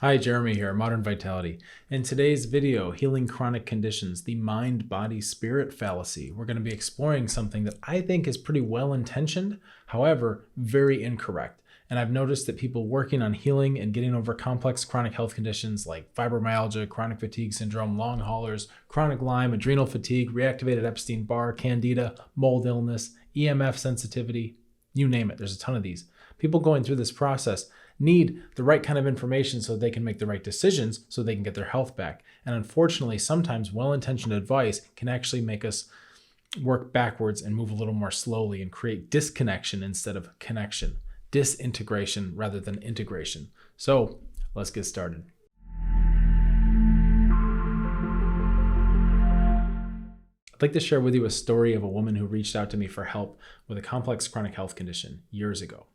Hi, Jeremy here, Modern Vitality. In today's video, Healing Chronic Conditions, the Mind, Body, Spirit Fallacy, we're going to be exploring something that I think is pretty well-intentioned, however, very incorrect. And I've noticed that people working on healing and getting over complex chronic health conditions like fibromyalgia, chronic fatigue syndrome, long haulers, chronic Lyme, adrenal fatigue, reactivated Epstein-Barr, candida, mold illness, EMF sensitivity, you name it, there's a ton of these. People going through this process need the right kind of information so they can make the right decisions so they can get their health back. And unfortunately, sometimes well-intentioned advice can actually make us work backwards and move a little more slowly and create disconnection instead of connection, disintegration rather than integration. So let's get started. I'd like to share with you a story of a woman who reached out to me for help with a complex chronic health condition years ago.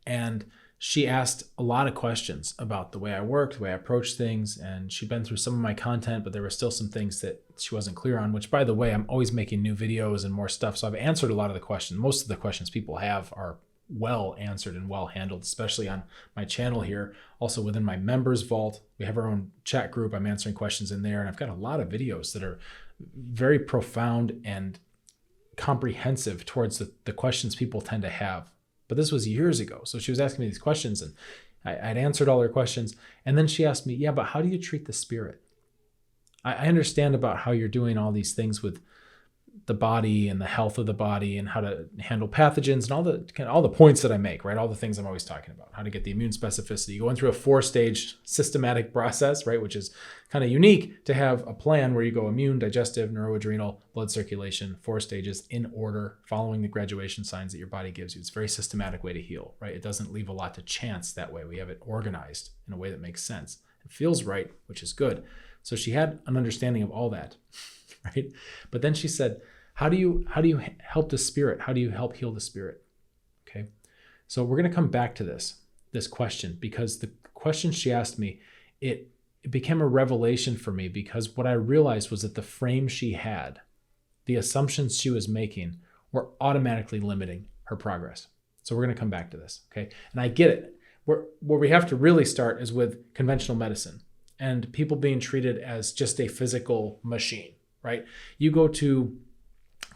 And she asked a lot of questions about the way I worked, the way I approached things, and she'd been through some of my content, but there were still some things that she wasn't clear on, which, by the way, I'm always making new videos and more stuff, so I've answered a lot of the questions. Most of the questions people have are well answered and well handled, especially on my channel here. Also within my members vault, we have our own chat group. I'm answering questions in there, and I've got a lot of videos that are very profound and comprehensive towards the questions people tend to have. But this was years ago. So she was asking me these questions and I'd answered all her questions. And then she asked me, yeah, but how do you treat the spirit? I understand about how you're doing all these things with the body and the health of the body and how to handle pathogens and all the points that I make, right? All the things I'm always talking about, how to get the immune specificity, going through a 4-stage systematic process, right? Which is kind of unique to have a plan where you go immune, digestive, neuroadrenal, blood circulation, 4 stages in order, following the graduation signs that your body gives you. It's a very systematic way to heal, right? It doesn't leave a lot to chance that way. We have it organized in a way that makes sense. It feels right, which is good. So she had an understanding of all that, right? But then she said, how do you help the spirit? How do you help heal the spirit? Okay. So we're going to come back to this question, because the question she asked me, it became a revelation for me, because what I realized was that the frame she had, the assumptions she was making, were automatically limiting her progress. So we're going to come back to this. Okay. And I get it. Where we have to really start is with conventional medicine and people being treated as just a physical machine, right? You go to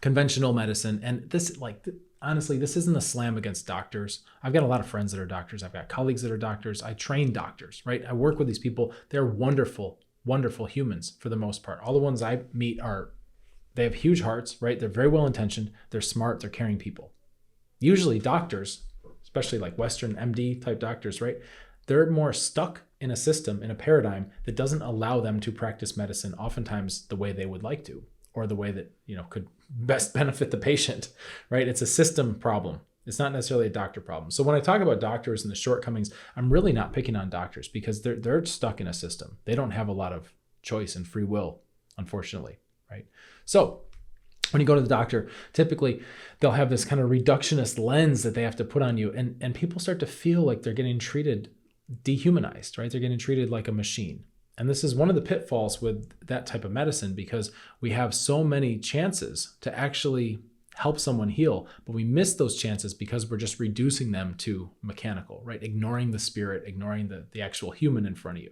conventional medicine, and this, honestly, this isn't a slam against doctors. I've got a lot of friends that are doctors. I've got colleagues that are doctors. I train doctors, right? I work with these people. They're wonderful, wonderful humans for the most part. All the ones I meet they have huge hearts, right? They're very well-intentioned. They're smart. They're caring people. Usually doctors, especially like Western MD type doctors, right? They're more stuck in a system, in a paradigm that doesn't allow them to practice medicine oftentimes the way they would like to, or the way that, could best benefit the patient, right? It's a system problem. It's not necessarily a doctor problem. So when I talk about doctors and the shortcomings, I'm really not picking on doctors, because they're stuck in a system. They don't have a lot of choice and free will, unfortunately, right? So when you go to the doctor, typically they'll have this kind of reductionist lens that they have to put on you, and people start to feel like they're getting treated dehumanized, right? They're getting treated like a machine. And this is one of the pitfalls with that type of medicine, because we have so many chances to actually help someone heal, but we miss those chances because we're just reducing them to mechanical, right? Ignoring the spirit, ignoring the actual human in front of you.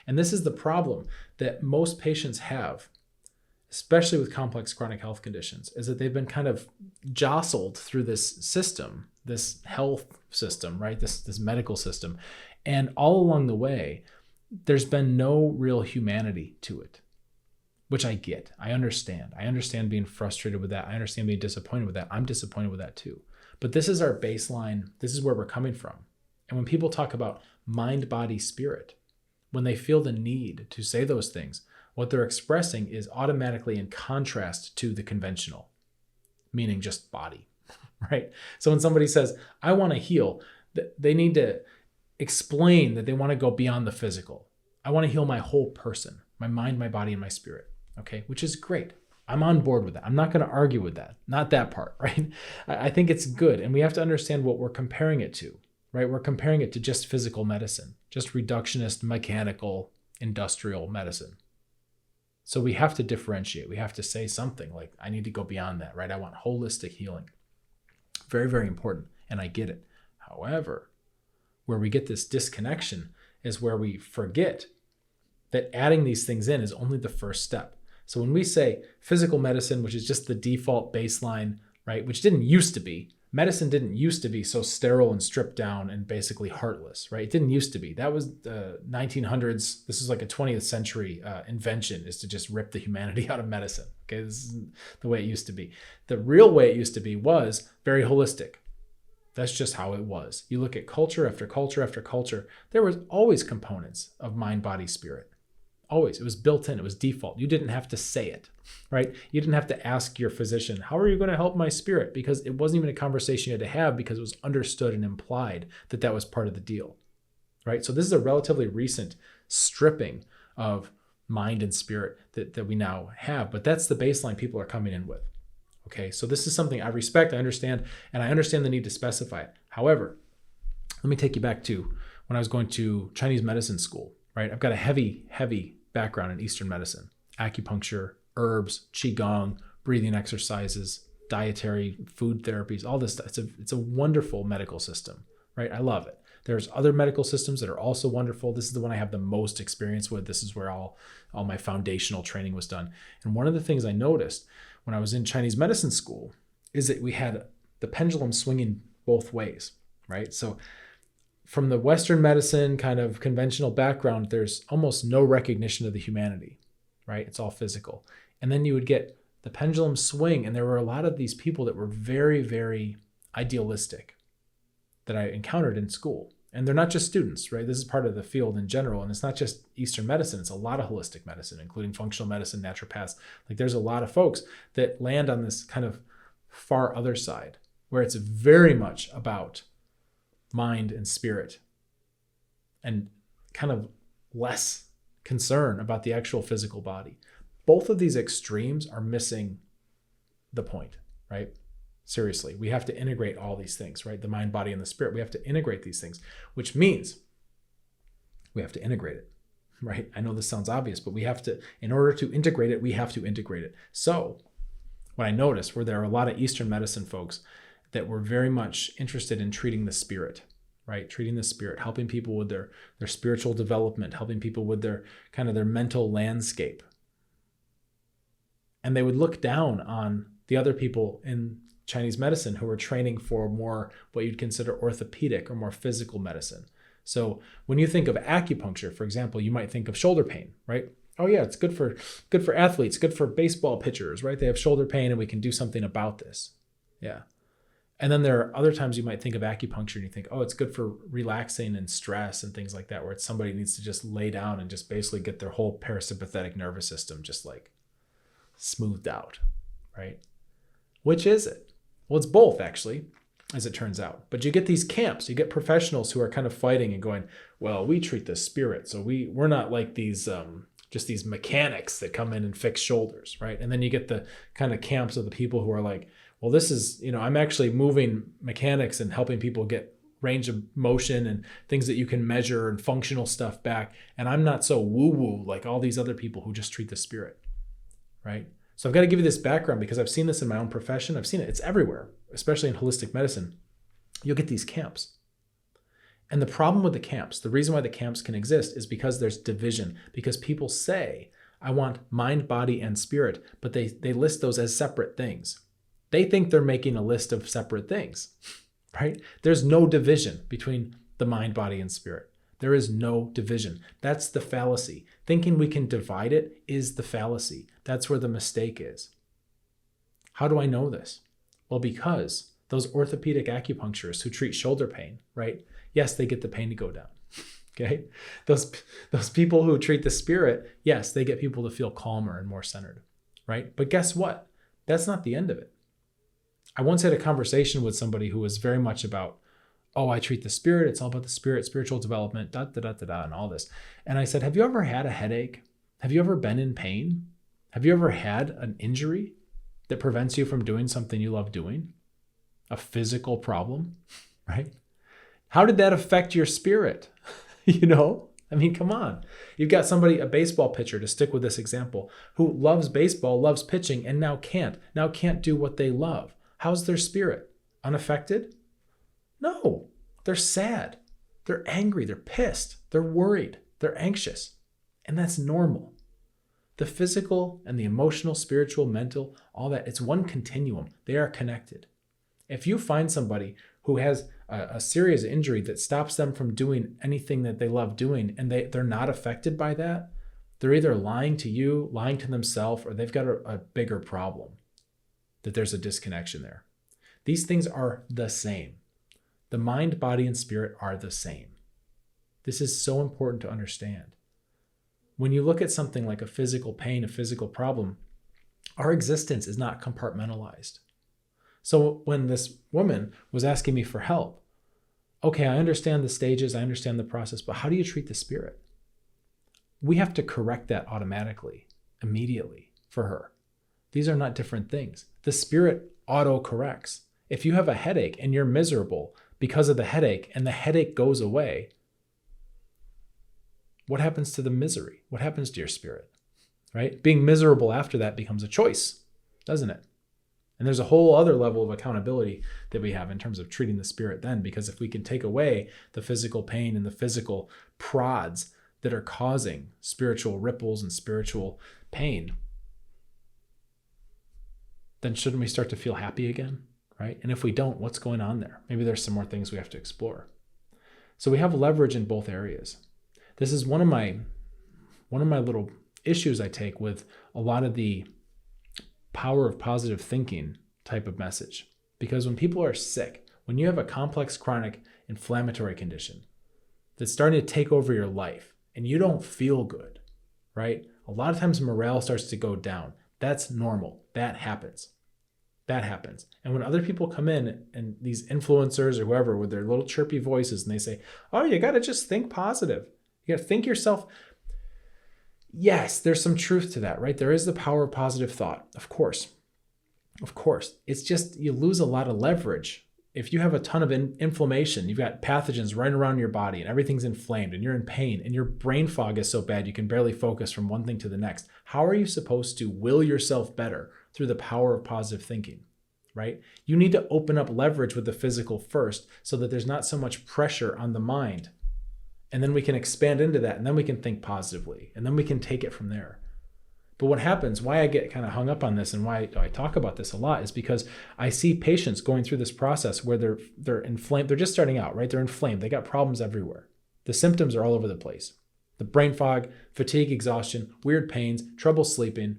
And this is the problem that most patients have, especially with complex chronic health conditions, is that they've been kind of jostled through this system, this health system, right? This medical system. And all along the way, there's been no real humanity to it, which I get. I understand. I understand being frustrated with that. I understand being disappointed with that. I'm disappointed with that too. But this is our baseline. This is where we're coming from. And when people talk about mind, body, spirit, when they feel the need to say those things, what they're expressing is automatically in contrast to the conventional, meaning just body, right? So when somebody says, I want to heal, they need to explain that they want to go beyond the physical. I want to heal my whole person, my mind, my body, and my spirit. Okay, which is great. I'm on board with that. I'm not going to argue with that. Not that part, right? I think it's good. And we have to understand what we're comparing it to, right? We're comparing it to just physical medicine, just reductionist, mechanical, industrial medicine. So we have to differentiate. We have to say something like, I need to go beyond that, right? I want holistic healing. Very, very important. And I get it. However, where we get this disconnection is where we forget that adding these things in is only the first step. So when we say physical medicine, which is just the default baseline, right, which didn't used to be, medicine didn't used to be so sterile and stripped down and basically heartless, right? It didn't used to be. That was the 1900s. This is like a 20th century invention, is to just rip the humanity out of medicine. Okay, this isn't the way it used to be. The real way it used to be was very holistic. That's just how it was. You look at culture after culture after culture, there was always components of mind, body, spirit. Always. It was built in. It was default. You didn't have to say it, right? You didn't have to ask your physician, how are you going to help my spirit? Because it wasn't even a conversation you had to have, because it was understood and implied that that was part of the deal, right? So this is a relatively recent stripping of mind and spirit that we now have, but that's the baseline people are coming in with. Okay, so this is something I respect, I understand, and I understand the need to specify it. However, let me take you back to when I was going to Chinese medicine school, right? I've got a heavy background in Eastern medicine, acupuncture, herbs, qigong, breathing exercises, dietary, food therapies, all this stuff. It's a wonderful medical system, right? I love it. There's other medical systems that are also wonderful. This is the one I have the most experience with. This is where all my foundational training was done. And one of the things I noticed when I was in Chinese medicine school is that we had the pendulum swinging both ways, right? So from the Western medicine kind of conventional background, there's almost no recognition of the humanity, right? It's all physical. And then you would get the pendulum swing, and there were a lot of these people that were very, very idealistic that I encountered in school. And they're not just students, right? This is part of the field in general. And it's not just Eastern medicine. It's a lot of holistic medicine, including functional medicine, naturopaths. Like there's a lot of folks that land on this kind of far other side where it's very much about mind and spirit and kind of less concern about the actual physical body. Both of these extremes are missing the point, right? Seriously, we have to integrate all these things, right? The mind, body, and the spirit. We have to integrate these things, which means we have to integrate it, right? I know this sounds obvious, but we have to, in order to integrate it, we have to integrate it. So what I noticed were there are a lot of Eastern medicine folks that were very much interested in treating the spirit, right? Treating the spirit, helping people with their spiritual development, helping people with their kind of their mental landscape. And they would look down on the other people in Chinese medicine who were training for more what you'd consider orthopedic or more physical medicine. So when you think of acupuncture, for example, you might think of shoulder pain, right? Oh yeah, it's good for athletes, good for baseball pitchers, right? They have shoulder pain and we can do something about this. Yeah. And then there are other times you might think of acupuncture and you think, oh, it's good for relaxing and stress and things like that, where it's somebody needs to just lay down and just basically get their whole parasympathetic nervous system just like smoothed out, right? Which is it? Well, it's both actually, as it turns out. But you get these camps, you get professionals who are kind of fighting and going, well, we treat the spirit. So we're not like these, just these mechanics that come in and fix shoulders, right? And then you get the kind of camps of the people who are like, well, this is, I'm actually moving mechanics and helping people get range of motion and things that you can measure and functional stuff back. And I'm not so woo-woo like all these other people who just treat the spirit, right? So I've got to give you this background because I've seen this in my own profession. I've seen it. It's everywhere, especially in holistic medicine. You'll get these camps. And the problem with the camps, the reason why the camps can exist is because there's division, because people say, I want mind, body, and spirit, but they list those as separate things. They think they're making a list of separate things, right? There's no division between the mind, body, and spirit. There is no division. That's the fallacy. Thinking we can divide it is the fallacy. That's where the mistake is. How do I know this? Well, because those orthopedic acupuncturists who treat shoulder pain, right? Yes, they get the pain to go down. Okay? Those people who treat the spirit, yes, they get people to feel calmer and more centered, right? But guess what? That's not the end of it. I once had a conversation with somebody who was very much about, oh, I treat the spirit. It's all about the spirit, spiritual development, and all this. And I said, have you ever had a headache? Have you ever been in pain? Have you ever had an injury that prevents you from doing something you love doing? A physical problem, right? How did that affect your spirit? I mean, come on. You've got somebody, a baseball pitcher, to stick with this example, who loves baseball, loves pitching, and now can't do what they love. How's their spirit? Unaffected? No, they're sad. They're angry, they're pissed, they're worried, they're anxious. And that's normal. The physical and the emotional, spiritual, mental, all that, it's one continuum. They are connected. If you find somebody who has a serious injury that stops them from doing anything that they love doing, and they're not affected by that, they're either lying to you, lying to themselves, or they've got a bigger problem, that there's a disconnection there. These things are the same. The mind, body, and spirit are the same. This is so important to understand. When you look at something like a physical pain, a physical problem, our existence is not compartmentalized. So when this woman was asking me for help, okay, I understand the stages, I understand the process, but how do you treat the spirit? We have to correct that automatically, immediately for her. These are not different things. The spirit auto-corrects. If you have a headache and you're miserable because of the headache and the headache goes away, what happens to the misery? What happens to your spirit, right? Being miserable after that becomes a choice, doesn't it? And there's a whole other level of accountability that we have in terms of treating the spirit then, because if we can take away the physical pain and the physical prods that are causing spiritual ripples and spiritual pain, then shouldn't we start to feel happy again, right? And if we don't, what's going on there? Maybe there's some more things we have to explore. So we have leverage in both areas. This is one of my little issues I take with a lot of the power of positive thinking type of message. Because when people are sick, when you have a complex chronic inflammatory condition that's starting to take over your life and you don't feel good, right? A lot of times morale starts to go down. That's normal. That happens. That happens. And when other people come in and these influencers or whoever with their little chirpy voices and they say, oh, you got to just think positive. You got to think yourself. Yes, there's some truth to that, right? There is the power of positive thought. Of course. Of course. It's just you lose a lot of leverage. If you have a ton of inflammation, you've got pathogens right around your body and everything's inflamed and you're in pain and your brain fog is so bad you can barely focus from one thing to the next. How are you supposed to will yourself better through the power of positive thinking, right? You need to open up leverage with the physical first so that there's not so much pressure on the mind. And then we can expand into that and then we can think positively and then we can take it from there. But what happens, why I get kind of hung up on this and why I talk about this a lot is because I see patients going through this process where they're inflamed. They're just starting out, right? They're inflamed. They got problems everywhere. The symptoms are all over the place. The brain fog, fatigue, exhaustion, weird pains, trouble sleeping,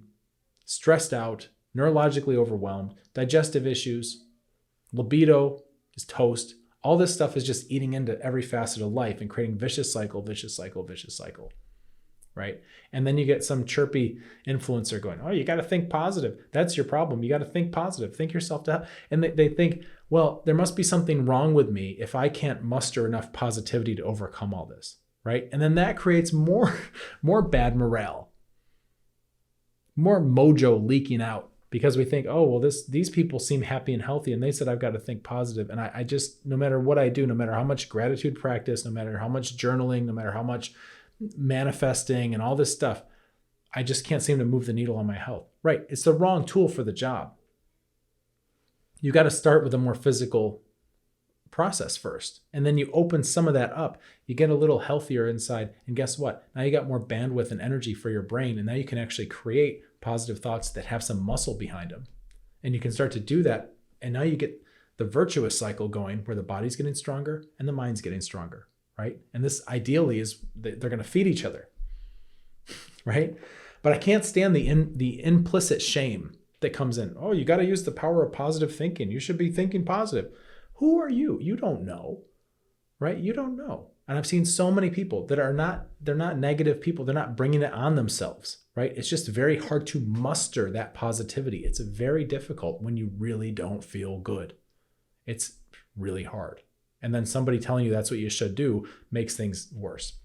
stressed out, neurologically overwhelmed, digestive issues, libido is toast. All this stuff is just eating into every facet of life and creating vicious cycle, right? And then you get some chirpy influencer going, oh, you got to think positive. That's your problem. You got to think positive. Think yourself to help. And they think, well, there must be something wrong with me if I can't muster enough positivity to overcome all this, right? And then that creates more bad morale, more mojo leaking out. Because we think, oh, well, these people seem happy and healthy, and they said I've got to think positive. And I just, no matter what I do, no matter how much gratitude practice, no matter how much journaling, no matter how much manifesting and all this stuff, I just can't seem to move the needle on my health. Right. It's the wrong tool for the job. You got to start with a more physical process first. And then you open some of that up. You get a little healthier inside. And guess what? Now you got more bandwidth and energy for your brain. And now you can actually create positive thoughts that have some muscle behind them. And you can start to do that. And now you get the virtuous cycle going where the body's getting stronger and the mind's getting stronger, right? And this ideally is they're going to feed each other, right? But I can't stand the implicit shame that comes in. Oh, you got to use the power of positive thinking. You should be thinking positive. Who are you? You don't know, right? You don't know. And I've seen so many people that they're not negative people. They're not bringing it on themselves, right? It's just very hard to muster that positivity. It's very difficult when you really don't feel good. It's really hard. And then somebody telling you that's what you should do makes things worse.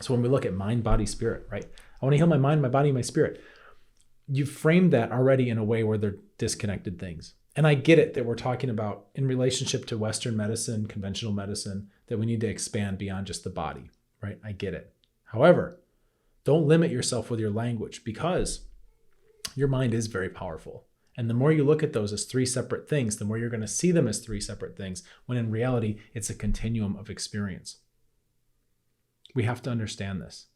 So when we look at mind, body, spirit, right? I want to heal my mind, my body, my spirit. You've framed that already in a way where they're disconnected things. And I get it that we're talking about in relationship to Western medicine, conventional medicine, that we need to expand beyond just the body, right? I get it. However, don't limit yourself with your language because your mind is very powerful. And the more you look at those as three separate things, the more you're going to see them as three separate things, when in reality, it's a continuum of experience. We have to understand this.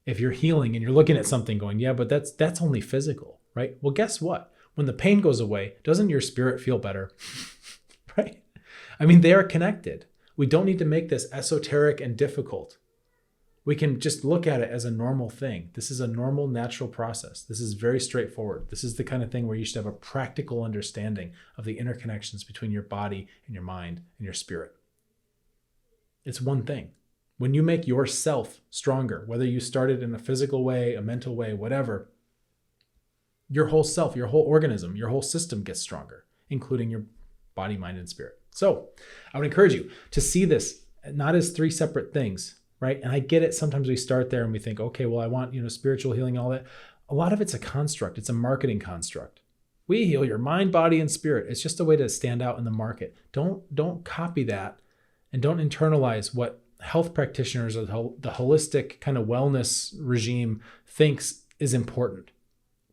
If you're healing and you're looking at something going, yeah, but that's only physical, right? Well, guess what? When the pain goes away, doesn't your spirit feel better? Right? I mean, they are connected. We don't need to make this esoteric and difficult. We can just look at it as a normal thing. This is a normal, natural process. This is very straightforward. This is the kind of thing where you should have a practical understanding of the interconnections between your body and your mind and your spirit. It's one thing. When you make yourself stronger, whether you started in a physical way, a mental way, whatever, your whole self, your whole organism, your whole system gets stronger, including your body, mind, and spirit. So I would encourage you to see this not as three separate things, right? And I get it. Sometimes we start there and we think, okay, well, I want, spiritual healing, all that. A lot of it's a construct. It's a marketing construct. We heal your mind, body, and spirit. It's just a way to stand out in the market. Don't copy that, and don't internalize what health practitioners or the holistic kind of wellness regime thinks is important,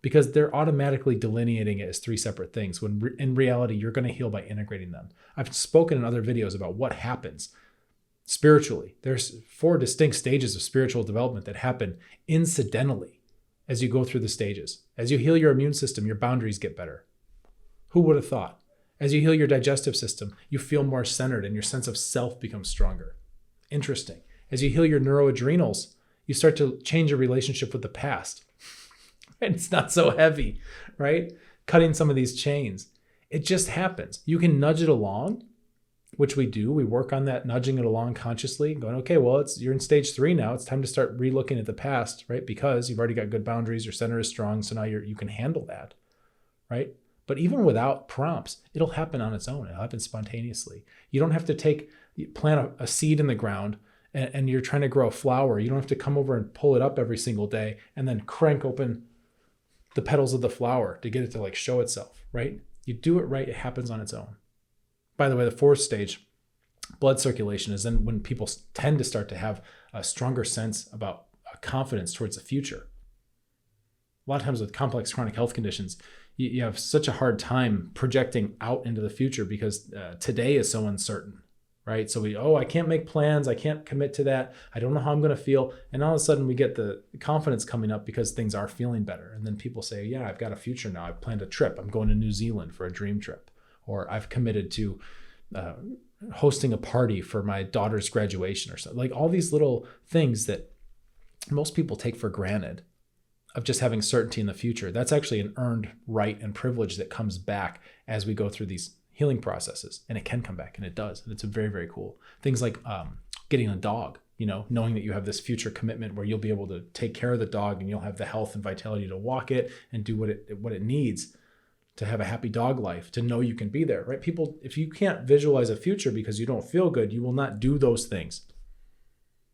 because they're automatically delineating it as three separate things, when in reality, you're going to heal by integrating them. I've spoken in other videos about what happens spiritually. There's 4 distinct stages of spiritual development that happen incidentally as you go through the stages. As you heal your immune system, your boundaries get better. Who would have thought? As you heal your digestive system, you feel more centered and your sense of self becomes stronger. Interesting. As you heal your neuroadrenals, you start to change your relationship with the past. And it's not so heavy, right? Cutting some of these chains. It just happens. You can nudge it along, which we do. We work on that, nudging it along consciously, going, okay, well, you're in stage 3 now. It's time to start re-looking at the past, right? Because you've already got good boundaries. Your center is strong. So now you can handle that, right? But even without prompts, it'll happen on its own. It'll happen spontaneously. You don't have to plant a seed in the ground and you're trying to grow a flower. You don't have to come over and pull it up every single day and then crank open the petals of the flower to get it to show itself, right? You do it right, it happens on its own. By the way, the 4th stage, blood circulation, is then when people tend to start to have a stronger sense about confidence towards the future. A lot of times with complex chronic health conditions, you have such a hard time projecting out into the future because today is so uncertain, right? So I can't make plans. I can't commit to that. I don't know how I'm going to feel. And all of a sudden we get the confidence coming up because things are feeling better. And then people say, yeah, I've got a future now. I've planned a trip. I'm going to New Zealand for a dream trip. Or I've committed to hosting a party for my daughter's graduation or something. All these little things that most people take for granted of just having certainty in the future. That's actually an earned right and privilege that comes back as we go through these healing processes. And it can come back, and it does. And it's very, very cool. Things like getting a dog, knowing that you have this future commitment where you'll be able to take care of the dog and you'll have the health and vitality to walk it and do what it needs to have a happy dog life, to know you can be there, right? People, if you can't visualize a future because you don't feel good, you will not do those things.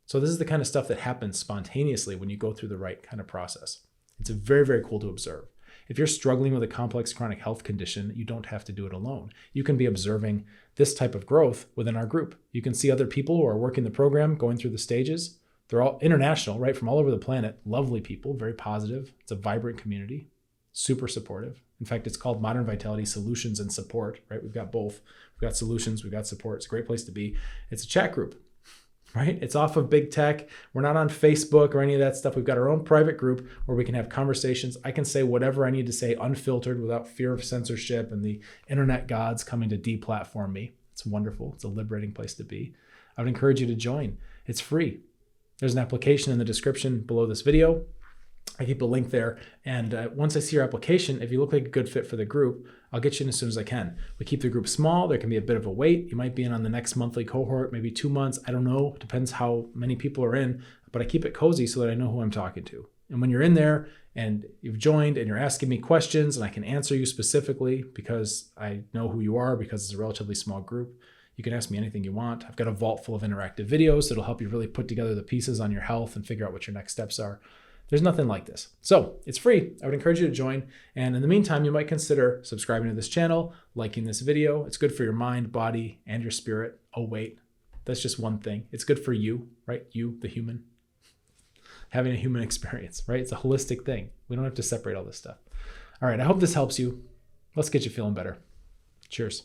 So this is the kind of stuff that happens spontaneously when you go through the right kind of process. It's very, very cool to observe. If you're struggling with a complex chronic health condition, you don't have to do it alone. You can be observing this type of growth within our group. You can see other people who are working the program, going through the stages. They're all international, right? From all over the planet. Lovely people, very positive. It's a vibrant community, super supportive. In fact, it's called Modern Vitality Solutions and Support, right? We've got both. We've got solutions, we've got support. It's a great place to be. It's a chat group, right? It's off of big tech. We're not on Facebook or any of that stuff. We've got our own private group where we can have conversations. I can say whatever I need to say unfiltered without fear of censorship and the internet gods coming to deplatform me. It's wonderful. It's a liberating place to be. I would encourage you to join. It's free. There's an application in the description below this video. I keep a link there. And once I see your application, if you look like a good fit for the group, I'll get you in as soon as I can. We keep the group small. There can be a bit of a wait. You might be in on the next monthly cohort, maybe 2 months. I don't know. It depends how many people are in, but I keep it cozy so that I know who I'm talking to. And when you're in there and you've joined and you're asking me questions and I can answer you specifically because I know who you are, because it's a relatively small group, you can ask me anything you want. I've got a vault full of interactive videos that'll help you really put together the pieces on your health and figure out what your next steps are. There's nothing like this. So it's free. I would encourage you to join. And in the meantime, you might consider subscribing to this channel, liking this video. It's good for your mind, body, and your spirit. Oh, wait, that's just one thing. It's good for you, right? You, the human, having a human experience, right? It's a holistic thing. We don't have to separate all this stuff. All right, I hope this helps you. Let's get you feeling better. Cheers.